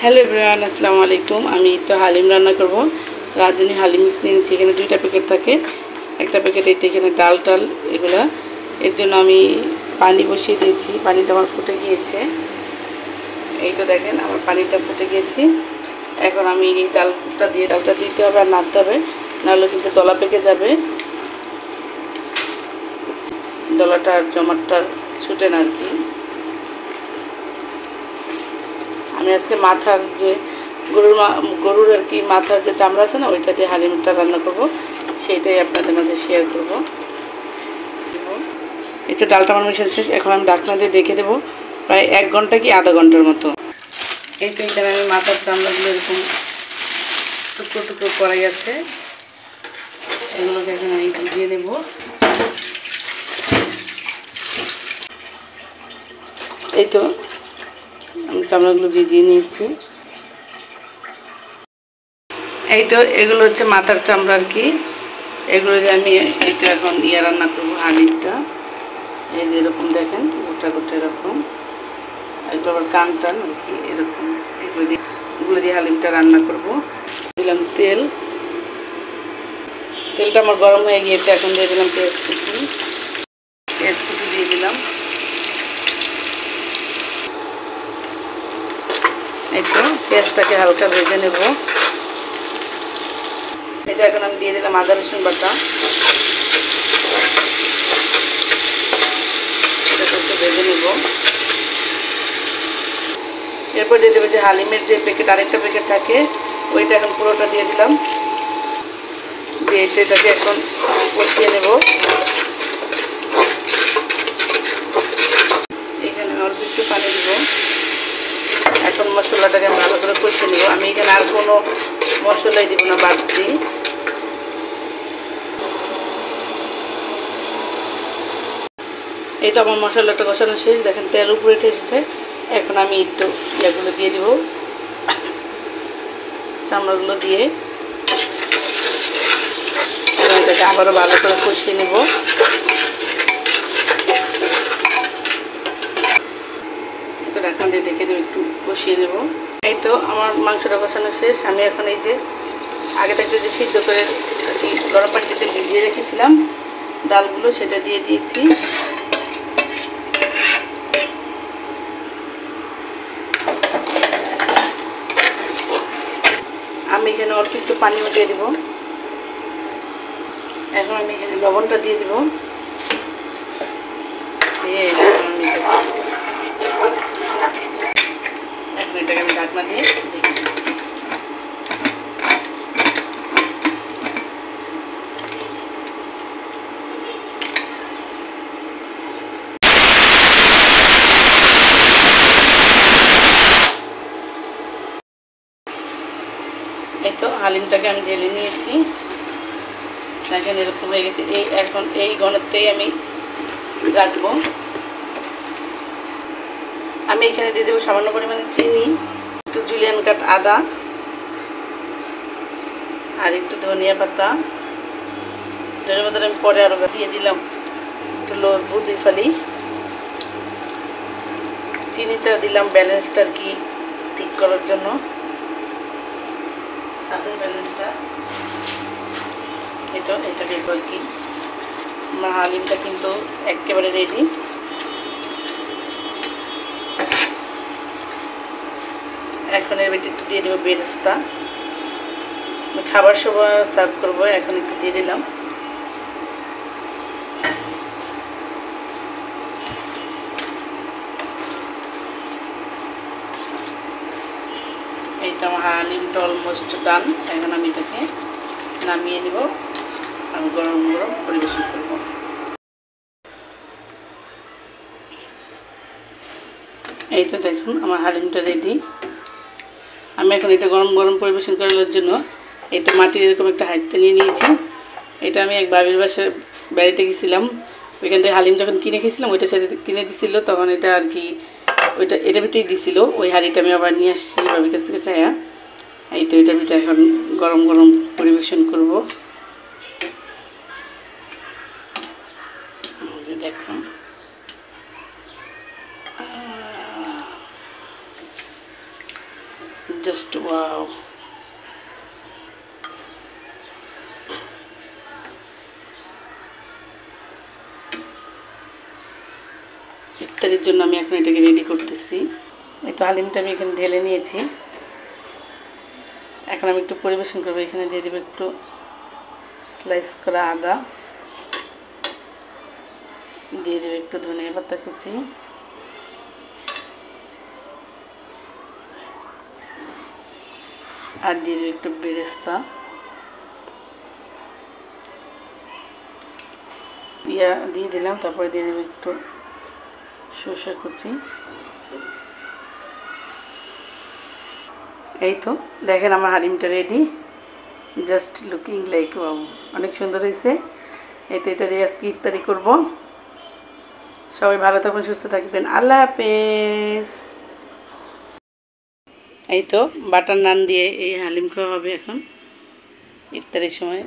Hello everyone, আসসালামু আলাইকুম। আমি তো হালিম রান্না করব। রাঁধুনি হালিম মিক্স নিয়েছি। এখানে 2টা প্যাকেট থাকে। একটা প্যাকেট এইটা, এখানে ডাল টাল এগুলা। এর জন্য আমি পানি বসিয়ে দিয়েছি। পানিটা আমার ফুটে গিয়েছে। এই তো দেখেন আমার পানিটা ফুটে গিয়েছে। এখন আমি এই ডালটা দিতে হবে আর নাড়তে হবে, নাহলে কিন্তু দলা পেকে যাবে। দলাটা আর জমাটটা ছুটে না আর কি। আমি আজকে মাথার যে গরুর আর কি মাথার যে চামড়া আছে না, ওইটা দিয়ে হালিমটা রান্না করব, সেইটাই আপনাদের মাঝে শেয়ার করব। এই তো ডালটা আমার মিশানো শেষ। এখন আমি ঢাকনা দিয়ে ঢেকে দেবো প্রায় 1 ঘন্টা কি আধা ঘন্টার মতো। এই তো এখানে আমি মাথার চামড়াগুলো এরকম টুকরো টুকরো করা গেছে, এগুলোকে এখন আমি ভিজিয়ে নেব। এই তো আমি চামড়াগুলো ভিজিয়ে নিয়েছি। এই তো এগুলো হচ্ছে মাথার চামড়া আর কি। এগুলো যে আমি এই তো এখন রান্না করবো হালিমটা। এই যে এরকম দেখেন গোটা গোটা এরকম, একটু আবার কান টান আর কি এরকম। এগুলো দিয়ে হালিমটা রান্না করব। দিলাম তেলটা আমার গরম হয়ে গিয়েছে। এখন দিয়ে দিলাম পেঁয়াজ কুচি দিয়ে দিলাম। এই তো পেঁয়াজটাকে হালকা ভেজে নেব। এটা এখন আমি দিয়ে দিলাম আদা রসুন বাটা। এটা একটু ভেজে নেব। এরপর দিয়ে দেবো যে হালিমের যে প্যাকেট, আরেকটা প্যাকেট থাকে, ওইটা এখন পুরোটা দিয়ে দিলাম। দিয়ে এটাকে এখন কষিয়ে নেব। এখানে অল্প একটু পানি দেব। এখন মশলাটাকে আমি ভালো করে কষিয়ে নেব। আমি এখানে আর কোনো মশলাই দিব না বাড়তি। এই তো আমার মশলাটা কষানো শেষ। দেখেন তেল উপরে উঠে এসেছে। এখন আমি একটু ইয়েগুলো দিয়ে দিব, চামড়াগুলো দিয়ে এটাকে আবারও ভালো করে কষিয়ে নেব। তো ঢাকনা দিয়ে ঢেকে দেবো, একটু কষিয়ে নেব। এই তো আমার মাংসটা কষানো শেষ। আমি এখন এই যে আগে থেকে যে সিদ্ধ করে গরম পানিতে ভিজিয়ে রেখেছিলাম ডালগুলো, সেটা দিয়ে দিয়েছি। আমি এখানে অল্প একটু পানিও দিয়ে দিব। এখন আমি এখানে লবণটা দিয়ে দিব। এখন এটাকে আমি ঢাকনা দিয়ে ঢেকে দিচ্ছি। এই তো হালিমটাকে আমি ঢেলে নিয়েছি। দেখেন এরকম হয়ে গেছে। এখন এই ঘনত্বেই আমি রাখবো। আমি এখানে দিয়ে দেবো সামান্য পরিমাণে চিনি, একটু জুলিয়ান কাট আদা, আর একটু ধনিয়া পাতা। ধনিয়া পাতাটা আমি পরে আরও দিয়ে দিলাম একটু লবু 2 ফালি। চিনিটা দিলাম ব্যালেন্সটা আর কি ঠিক করার জন্য, স্বাদের ব্যালেন্সটা। এটাকে আর কি আমার হালিমটা কিন্তু একেবারে রেডি। এখন এর ভিতরে একটু দিয়ে দেবো বেরেস্তা। খাবার সময় সার্ভ করবো। এখন একটু দিয়ে দিলাম। এই তো আমার হালিমটা অলমোস্ট ডান। এখন আমি এটাকে নামিয়ে নেব আর গরম গরম পরিবেশন করব। এই তো দেখুন আমার হালিমটা রেডি। আমি এখন এটা গরম গরম পরিবেশন করার জন্য এই তো মাটির এরকম একটা হাঁড়িতে নিয়ে নিয়েছি। এটা আমি এক বাবির বাসায় বেড়াতে গেছিলাম, ওইখান থেকে হালিম যখন কিনে খেয়েছিলাম, ওইটার সাথে কিনে দিছিল, তখন এটা আর কি এটার ভিতরেই দিছিল। ওই হাঁড়িটা আমি আবার নিয়ে আসছি বাবির কাছ থেকে চায়া। এই তো এটার ভিতরে এখন গরম গরম পরিবেশন করব। দেখো জাস্ট ওয়াও। ইফতারির জন্য আমি এখন এটাকে রেডি করতেছি। এই তো হালিমটা আমি এখানে ঢেলে নিয়েছি। এখন আমি একটু পরিবেশন করবো। এখানে দিয়ে দেবো একটু স্লাইস করা আদা, দিয়ে দেবো একটু ধনিয়া পাতা কুচি, আর দিয়ে দেবো একটু বেরেস্তা, দিয়ে দিলাম। তারপরে দিয়ে দেবো একটু সরষে কুচি। এই তো দেখেন আমার হালিমটা ready, just looking like wow, অনেক সুন্দর হয়েছে। এই তো এটা দিয়ে আজকে ইফতারি করবো। সবাই ভালো থাকবেন, সুস্থ থাকবেন, আল্লাহ হাফেজ। এই তো বাটার নান দিয়ে এই হালিম খাওয়া হবে এখন ইফতারির সময়।